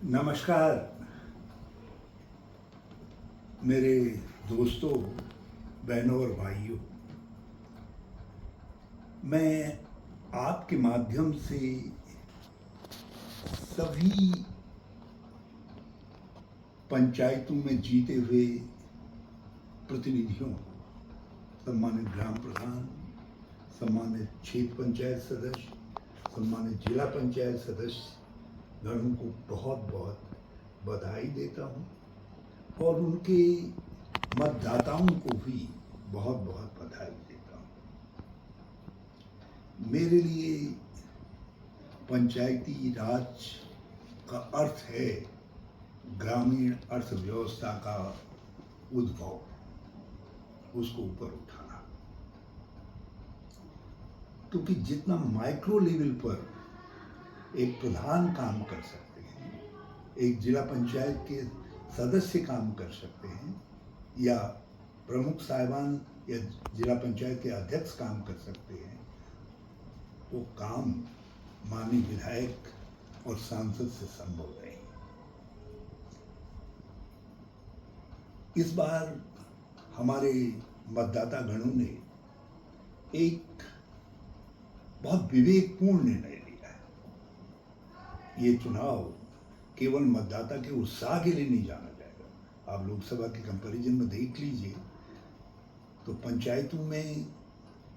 नमस्कार मेरे दोस्तों, बहनों और भाइयों। मैं आपके माध्यम से सभी पंचायतों में जीते हुए प्रतिनिधियों, सम्मानित ग्राम प्रधान, सम्मानित क्षेत्र पंचायत सदस्य, सम्मानित जिला पंचायत सदस्य गणों को बहुत बहुत बधाई देता हूँ और उनके मतदाताओं को भी बहुत बहुत बधाई देता हूँ। मेरे लिए पंचायती राज का अर्थ है ग्रामीण अर्थव्यवस्था का उद्भव, उसको ऊपर उठाना। क्योंकि जितना माइक्रो लेवल पर एक प्रधान काम कर सकते हैं, एक जिला पंचायत के सदस्य काम कर सकते हैं, या प्रमुख साहिबान या जिला पंचायत के अध्यक्ष काम कर सकते हैं, वो काम माननीय विधायक और सांसद से संभव नहीं। इस बार हमारे मतदाता गणों ने एक बहुत विवेकपूर्ण निर्णय लिया है। ये चुनाव केवल मतदाता के उत्साह के लिए नहीं जाना जाएगा। आप लोकसभा के कंपैरिजन में देख लीजिए तो पंचायतों में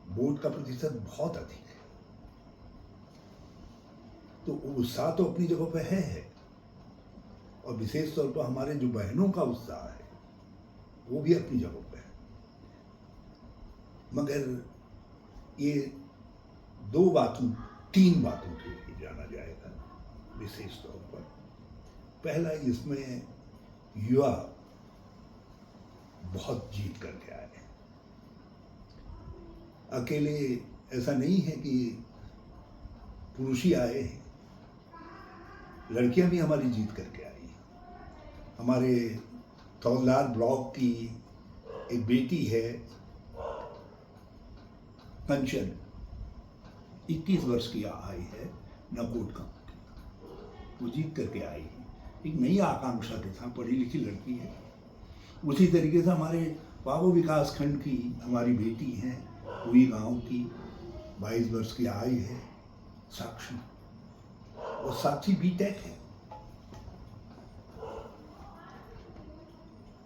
वोट का प्रतिशत बहुत अधिक है, तो उत्साह तो अपनी जगह पर है और विशेष तौर पर हमारे जो बहनों का उत्साह है वो भी अपनी जगह पर है। मगर ये तीन बातों के लिए जाना जाएगा विशेष तौर पर। पहला, इसमें युवा बहुत जीत करके आए हैं। अकेले ऐसा नहीं है कि पुरुष ही आए हैं, लड़कियां भी हमारी जीत करके आई हैं। हमारे तौलदार ब्लॉक की एक बेटी है कंचन, 21 वर्ष की आई है, नकोट गांव की। वो जीत करके आई है, एक नई आकांक्षा के साथ पढ़ी लिखी लड़की है। उसी तरीके से हमारे बाबू विकास खंड की हमारी बेटी हैं, हुई गांव की, 22 वर्ष की आई है, साक्षी। और साक्षी बीटेक है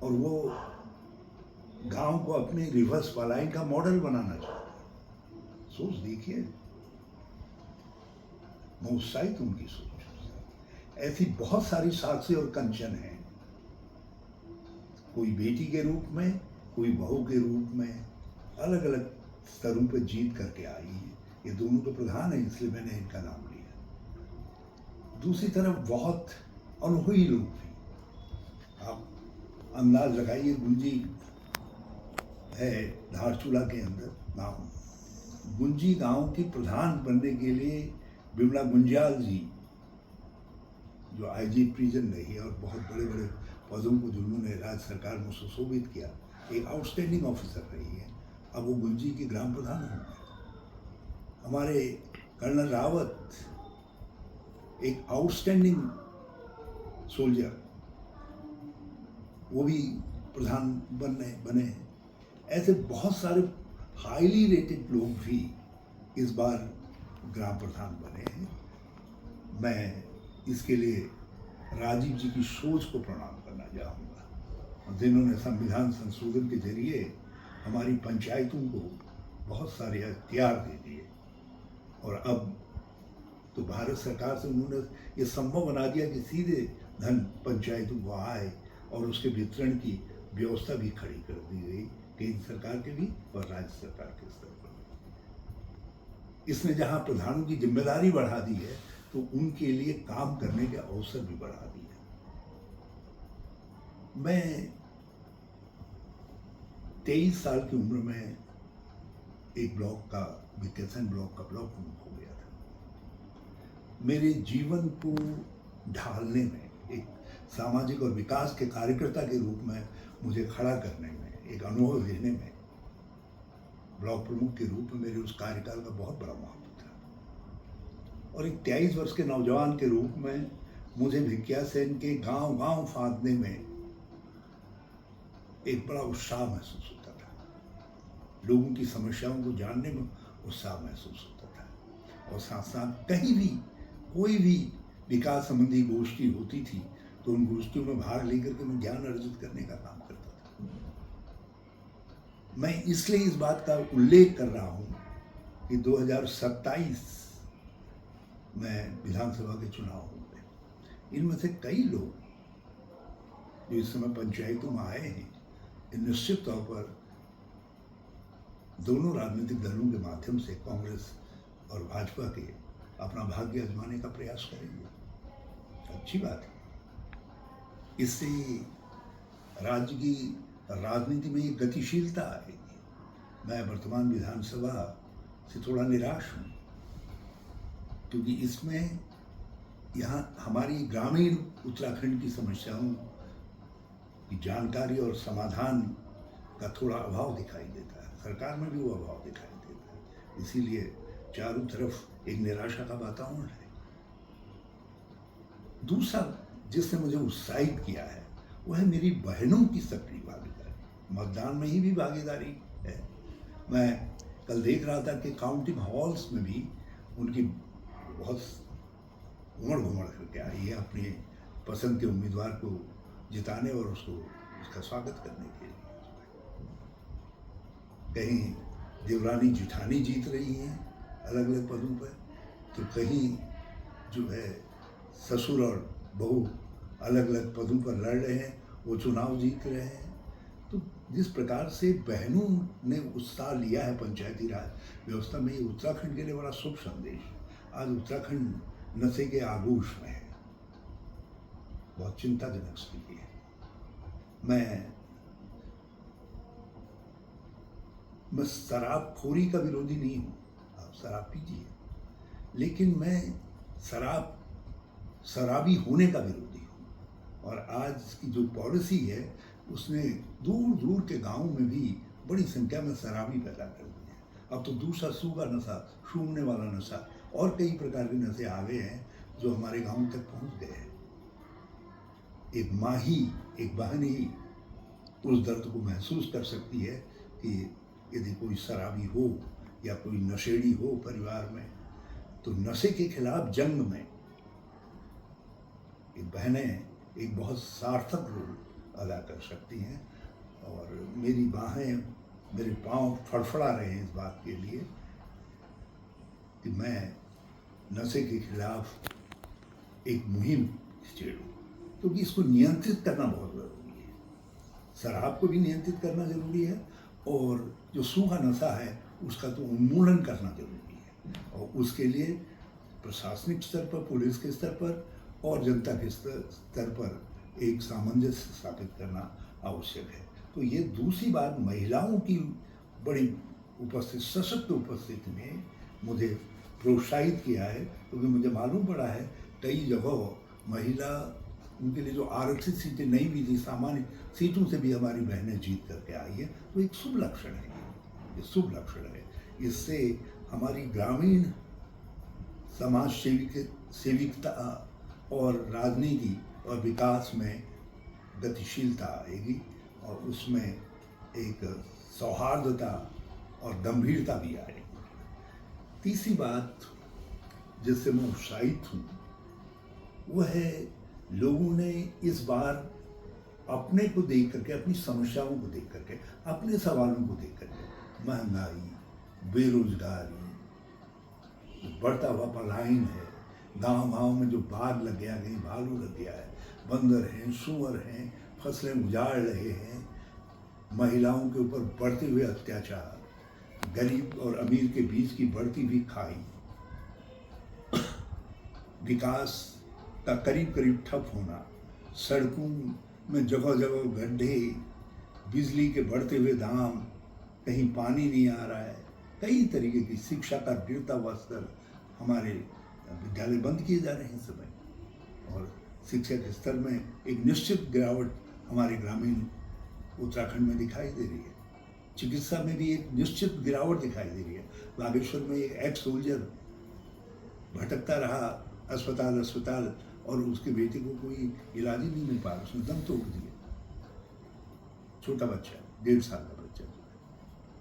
और वो गांव को अपने रिवर्स पलायन का मॉडल बनाना चाहते हैं। सोच देखिए, मैं उत्साहित उनकी सोच। ऐसी बहुत सारी साक्षी और कंचन हैं, कोई बेटी के रूप में, कोई बहू के रूप में, अलग अलग स्तरों पर जीत करके आई है। ये दोनों तो प्रधान है, इसलिए मैंने इनका नाम लिया। दूसरी तरफ बहुत अनोखी लोग भी, आप अंदाज लगाइए, गुंजी है धारचूला के अंदर गांव, गुंजी गांव की प्रधान बनने के लिए बिमला गुंजाल जी, जो आईजी प्रिजन रही है और बहुत बड़े बड़े पदों को जिन्होंने राज्य सरकार में सुशोभित किया, एक आउटस्टैंडिंग ऑफिसर रही है, अब वो गुंजी की ग्राम प्रधान होंगे। हमारे कर्नल रावत एक आउटस्टैंडिंग सोल्जर, वो भी प्रधान बने हैं। ऐसे बहुत सारे हाईली रेटेड लोग भी इस बार ग्राम प्रधान बने हैं। मैं इसके लिए राजीव जी की सोच को प्रणाम करना चाहूँगा, जिन्होंने संविधान संशोधन के जरिए हमारी पंचायतों को बहुत सारे अख्तियार दे दिए और अब तो भारत सरकार से उन्होंने ये संभव बना दिया कि सीधे धन पंचायतों को आए और उसके वितरण की व्यवस्था भी खड़ी कर दी गई, केंद्र सरकार के भी और राज्य सरकार के स्तर पर। इसने जहां प्रधानों की जिम्मेदारी बढ़ा दी है तो उनके लिए काम करने के अवसर भी बढ़ा दिए। मैं 23 साल की उम्र में एक ब्लॉक का, विकेशन ब्लॉक का ब्लॉक प्रमुख हो गया था। मेरे जीवन को ढालने में, एक सामाजिक और विकास के कार्यकर्ता के रूप में मुझे खड़ा करने में, एक अनुभव देने में ब्लॉक प्रमुख के रूप में मेरे उस कार्यकाल का बहुत बड़ा महत्व था। और एक 23 वर्ष के नौजवान के रूप में मुझे भिकिया सेन के गांव गांव फांदने में एक बड़ा उत्साह महसूस होता था, लोगों की समस्याओं को जानने में उत्साह महसूस होता था। और साथ साथ कहीं भी कोई भी विकास संबंधी गोष्ठी होती थी तो उन गोष्ठियों में भाग लेकर के मैं ज्ञान अर्जित करने का काम करता था। मैं इसलिए इस बात का उल्लेख कर रहा हूं कि 2027 में विधानसभा के चुनाव होंगे। इनमें से कई लोग जो इस समय पंचायतों में आए हैं, निश्चित तौर पर दोनों राजनीतिक दलों के माध्यम से, कांग्रेस और भाजपा के, अपना भाग्य आजमाने का प्रयास करेंगे। अच्छी बात है। इससे राज्य की राजनीति में एक गतिशीलता आएगी। मैं वर्तमान विधानसभा से थोड़ा निराश हूँ, क्योंकि इसमें यहाँ हमारी ग्रामीण उत्तराखंड की समस्याओं की जानकारी और समाधान का थोड़ा अभाव दिखाई देता है। सरकार में भी वो अभाव दिखाई देता है। इसीलिए चारों तरफ एक निराशा का वातावरण है। दूसरा जिसने मुझे उत्साहित किया है वो है मेरी बहनों की सक्रिय भागीदारी। मतदान में ही भी भागीदारी है। मैं कल देख रहा था कि काउंटिंग हॉल्स में भी उनकी बहुत उमड़ घुमड़ करके आई है अपने पसंद के उम्मीदवार को जिताने और उसका स्वागत करने के लिए। कहीं देवरानी जिठानी जीत रही हैं अलग अलग पदों पर, तो कहीं जो है ससुर और बहू अलग अलग पदों पर लड़ रहे हैं, वो चुनाव जीत रहे हैं। तो जिस प्रकार से बहनों ने उत्साह लिया है पंचायती राज व्यवस्था में, ये उत्तराखंड के लिए बड़ा शुभ संदेश। आज उत्तराखंड नशे के आगोश में है, बहुत चिंताजनक स्थिति है। मैं शराबखोरी का विरोधी नहीं हूँ, आप शराब पीजिए, लेकिन मैं शराबी होने का विरोधी हूँ। और आज की जो पॉलिसी है उसने दूर दूर के गांवों में भी बड़ी संख्या में शराबी पैदा कर दी है। अब तो दूसरा सूखा नशा, सूंघने वाला नशा और कई प्रकार के नशे आ गए हैं जो हमारे गांव तक पहुंच गए हैं। एक माँ ही, एक बहन ही उस दर्द को महसूस कर सकती है कि यदि कोई शराबी हो या कोई नशेड़ी हो परिवार में, तो नशे के खिलाफ जंग में एक बहनें एक बहुत सार्थक रोल अदा कर सकती हैं। और मेरी बाहें, मेरे पांव फड़फड़ा रहे हैं इस बात के लिए कि मैं नशे के खिलाफ एक मुहिम छेड़ूं, क्योंकि इसको नियंत्रित करना बहुत ज़रूरी है। शराब को भी नियंत्रित करना ज़रूरी है और जो सूखा नशा है उसका तो उन्मूलन करना ज़रूरी है। और उसके लिए प्रशासनिक स्तर पर, पुलिस के स्तर पर और जनता के स्तर पर एक सामंजस्य स्थापित करना आवश्यक है। तो ये दूसरी बात, महिलाओं की बड़ी उपस्थिति, सशक्त उपस्थिति ने मुझे प्रोत्साहित किया है, क्योंकि मुझे मालूम पड़ा है कई जगह महिला, उनके लिए जो आरक्षित सीटें नहीं भी थी, सामान्य सीटों से भी हमारी बहनें जीत करके आई है। तो एक शुभ लक्षण है, ये शुभ लक्षण है। इससे हमारी ग्रामीण समाज सेविकता और राजनीति और विकास में गतिशीलता आएगी और उसमें एक सौहार्दता और गंभीरता भी आएगी। तीसरी बात जिससे मैं उत्साहित हूँ वो है लोगों ने इस बार अपने को देख करके, अपनी समस्याओं को देख करके, अपने सवालों को देख करके, महंगाई, बेरोजगारी, बढ़ता हुआ पलायन है, गांव गांव में जो बाघ लग गया, कहीं भालू लग गया है, बंदर हैं, सूअर हैं, फसलें उजाड़ रहे हैं, महिलाओं के ऊपर बढ़ते हुए अत्याचार, गरीब और अमीर के बीच की बढ़ती हुई खाई, विकास का करीब करीब ठप होना, सड़कों में जगह जगह गड्ढे, बिजली के बढ़ते हुए दाम, कहीं पानी नहीं आ रहा है, कई तरीके की शिक्षा का गिरता हुआ स्तर, हमारे विद्यालय बंद किए जा रहे हैं इस समय, और शिक्षा के स्तर में एक निश्चित गिरावट हमारे ग्रामीण उत्तराखंड में दिखाई दे रही है। चिकित्सा में भी एक निश्चित गिरावट दिखाई दे रही है। बागेश्वर में एक एक्स सोल्जर भटकता रहा अस्पताल और उसके बेटे को कोई इलाज ही नहीं मिल पाया, उसने दम तोड़ दिया, छोटा बच्चा 1.5 साल का बच्चा जो है।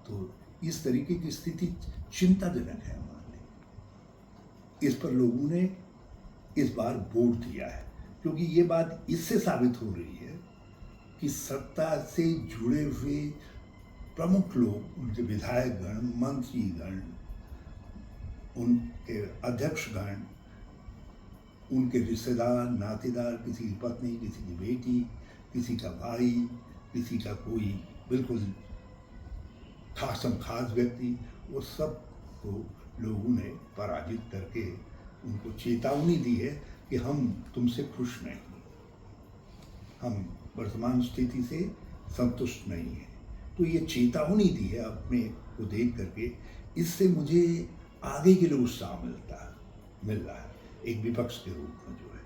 तो इस तरीके की स्थिति चिंताजनक है हमारे लिए। इस पर लोगों ने इस बार वोट दिया है, क्योंकि ये बात इससे साबित हो रही है कि सत्ता से जुड़े हुए प्रमुख लोग, उनके विधायकगण, मंत्रीगण, उनके अध्यक्षगण, उनके रिश्तेदार, नातेदार, किसी की पत्नी, किसी की बेटी, किसी का भाई, किसी का कोई बिल्कुल खास व्यक्ति, वो सब को लोगों ने पराजित करके उनको चेतावनी दी है कि हम तुमसे खुश नहीं, हम वर्तमान स्थिति से संतुष्ट नहीं है। तो ये चेतावनी दी है अपने को देख करके, इससे मुझे आगे के लिए उत्साह मिल रहा है एक विपक्ष के रूप में जो है।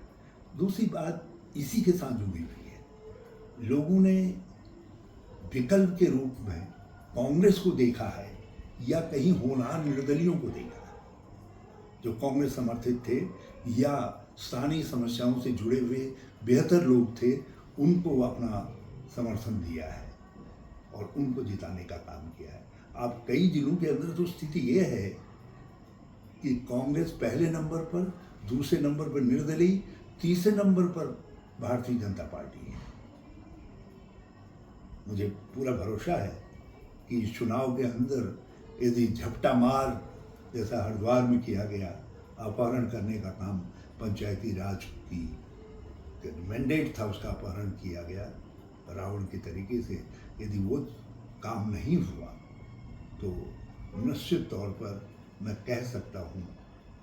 दूसरी बात इसी के साथ जुड़ी हुई है, लोगों ने विकल्प के रूप में कांग्रेस को देखा है या कहीं होनहार निर्दलियों को देखा है, जो कांग्रेस समर्थित थे या स्थानीय समस्याओं से जुड़े हुए बेहतर लोग थे, उनको अपना समर्थन दिया है और उनको जिताने का काम किया है। अब कई जिलों के अंदर तो स्थिति ये है कि कांग्रेस पहले नंबर पर, दूसरे नंबर पर निर्दलीय, तीसरे नंबर पर भारतीय जनता पार्टी है। मुझे पूरा भरोसा है कि इस चुनाव के अंदर यदि झपटा मार जैसा हरिद्वार में किया गया, अपहरण करने का काम, पंचायती राज की मैंडेट था उसका अपहरण किया गया रावण के तरीके से, यदि वो काम नहीं हुआ तो निश्चित तौर पर मैं कह सकता हूँ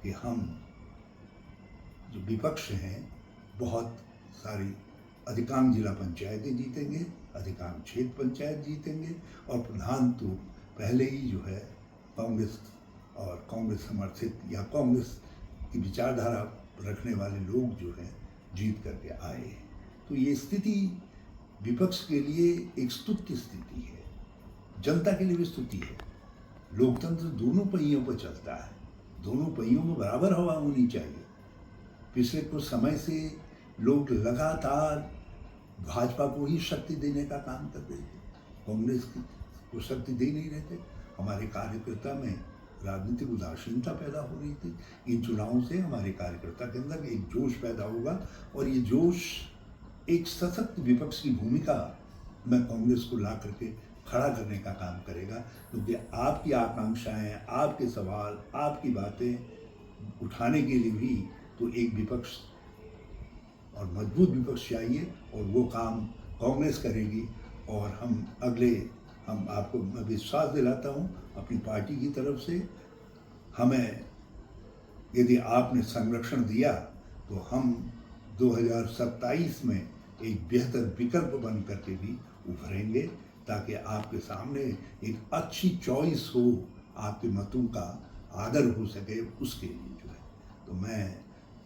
कि हम जो विपक्ष हैं बहुत सारी अधिकांश जिला पंचायतें जीतेंगे, अधिकांश क्षेत्र पंचायत जीतेंगे, और प्रधान तो पहले ही जो है कांग्रेस और कांग्रेस समर्थित या कांग्रेस की विचारधारा रखने वाले लोग जो हैं जीत करके आए हैं। तो ये स्थिति विपक्ष के लिए एक स्तुत्य स्थिति है, जनता के लिए भी स्तुति है। लोकतंत्र दोनों पहियों पर चलता है, दोनों पहियों में बराबर हवा होनी चाहिए। पिछले कुछ समय से लोग लगातार भाजपा को ही शक्ति देने का काम कर रहे थे, कांग्रेस को शक्ति दे नहीं रहे थे। हमारे कार्यकर्ता में राजनीतिक उदासीनता पैदा हो रही थी। इन चुनावों से हमारे कार्यकर्ता के अंदर एक जोश पैदा होगा, और ये जोश एक सशक्त विपक्ष की भूमिका में कांग्रेस को ला करके खड़ा करने का काम करेगा, क्योंकि आपकी आकांक्षाएं, आपके सवाल, आपकी बातें उठाने के लिए भी तो एक विपक्ष और मजबूत विपक्ष चाहिए, और वो काम कांग्रेस करेगी। और हम आपको मैं विश्वास दिलाता हूँ अपनी पार्टी की तरफ से, हमें यदि आपने संरक्षण दिया तो हम 2027 में एक बेहतर विकल्प बन करके भी उभरेंगे, ताकि आपके सामने एक अच्छी चॉइस हो, आपके मतों का आदर हो सके, उसके लिए जो है। तो मैं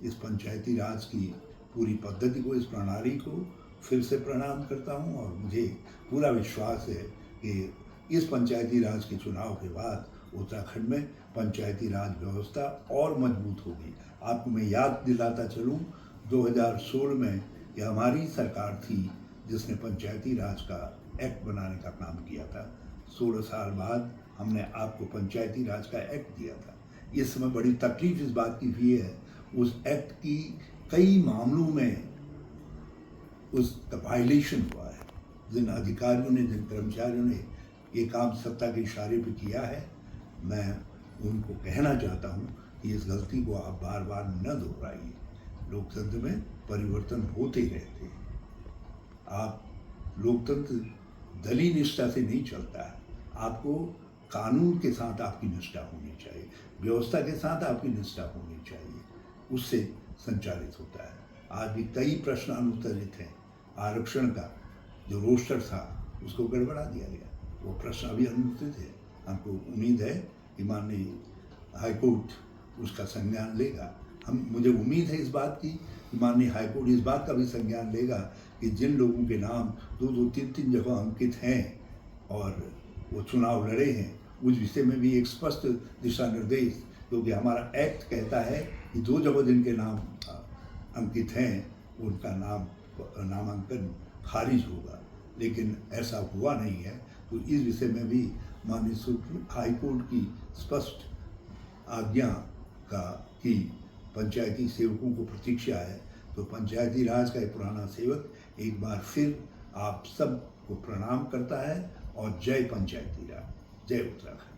इस पंचायती राज की पूरी पद्धति को, इस प्रणाली को फिर से प्रणाम करता हूं, और मुझे पूरा विश्वास है कि इस पंचायती राज के चुनाव के बाद उत्तराखंड में पंचायती राज व्यवस्था और मजबूत होगी। आपको मैं याद दिलाता चलूं, 2016 में यह हमारी सरकार थी जिसने पंचायती राज का एक्ट बनाने का काम किया था। 16 साल बाद हमने आपको पंचायती राज का एक्ट दिया था। इस समय बड़ी तकलीफ इस बात की हुई है, उस एक्ट की कई मामलों में उसका वायलेशन हुआ है। जिन अधिकारियों ने, जिन कर्मचारियों ने ये काम सत्ता के इशारे पे किया है, मैं उनको कहना चाहता हूँ कि इस गलती को आप बार बार न दोहराइए। लोकतंत्र में परिवर्तन होते रहते हैं। आप लोकतंत्र दलीय निष्ठा से नहीं चलता है, आपको कानून के साथ आपकी निष्ठा होनी चाहिए, व्यवस्था के साथ आपकी निष्ठा होनी चाहिए, उससे संचालित होता है। आज भी कई प्रश्न अनुत्तरित हैं। आरक्षण का जो रोस्टर था उसको गड़बड़ा दिया गया, वो प्रश्न अभी अनुत्तरित है। हमको उम्मीद है कि माननीय हाईकोर्ट उसका संज्ञान लेगा। मुझे उम्मीद है इस बात की कि माननीय हाईकोर्ट इस बात का भी संज्ञान लेगा कि जिन लोगों के नाम 2-2, 3-3 जगह अंकित हैं और वो चुनाव लड़े हैं, उस विषय में भी एक स्पष्ट दिशा निर्देश, क्योंकि हमारा एक्ट कहता है कि 2 जगह जिनके नाम अंकित हैं उनका नामांकन खारिज होगा, लेकिन ऐसा हुआ नहीं है। तो इस विषय में भी माननीय सुप्रीम हाई कोर्ट की स्पष्ट आज्ञा का कि पंचायती सेवकों को प्रतीक्षा है। तो पंचायती राज का एक पुराना सेवक एक बार फिर आप सब को प्रणाम करता है और जय पंचायती राज, जय उत्तराखंड।